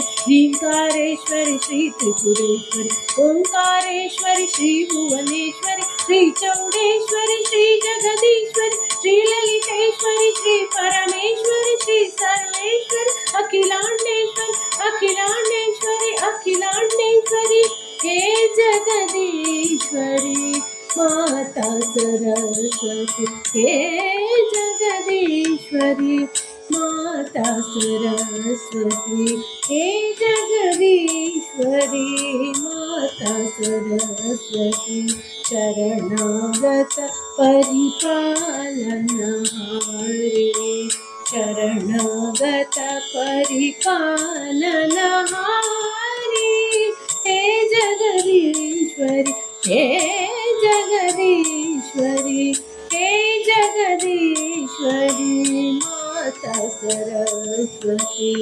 ह्रींकारेश्वरि श्री त्रिपुरेश्वरि ओंकारेश्वरि श्री भुवनेश्वरि श्री चौडेश्वरि श्री जगदीश्वरि श्री ललितेश्वरि श्री परमेश्वरि श्री सर्वेश्वरि अखिलांडेश्वरि अखिलांडेश्वरि अखिलांडेश्वरि हे जगदीश्वरि माता सरस्वती हे जगदीश्वरी माता सरस्वती हे जगदीश्वरी माता सरस्वती शरणागत परिपालनहारी शरणागत परिपालनहारी हे जगदीश्वरी हे जगदीश्वरी हे जगदीश्वरी माता सरस्वती।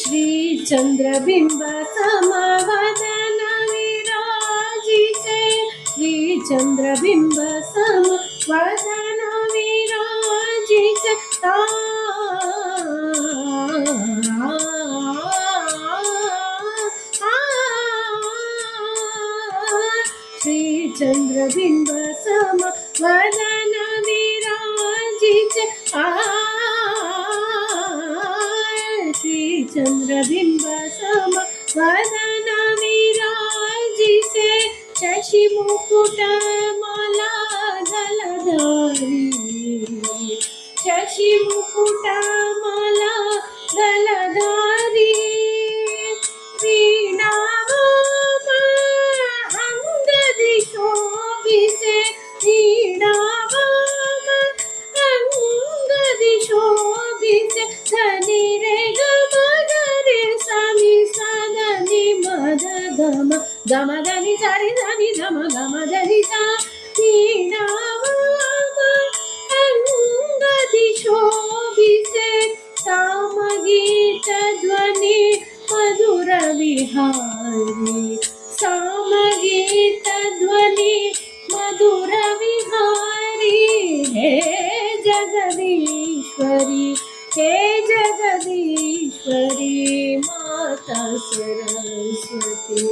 श्री चंद्रबिंब समवदन विराजिते श्री चंद्रबिंब समवदन विराजिते श्री चंद्रबिंब समवदन विराजिते श्री चंद्रबिंब समवदन विराजिते शशि मुकुट माला दलधारी शशि मुकुट माला दलधारी वीणावाम अंगदि शोभिते वीणावाम अंगदि शोभिते धनि रे गम रे सनि सदनि मद गम गम धनि सरि धनि गम गम धनि सा वीणावाम अंगदि शोभिते सामगीत ध्वनि मधुर विहारी सामगीत ध्वनि मधुर विहारी हे जगदीश्वरी हे जगदीश्वरी माता सरस्वती।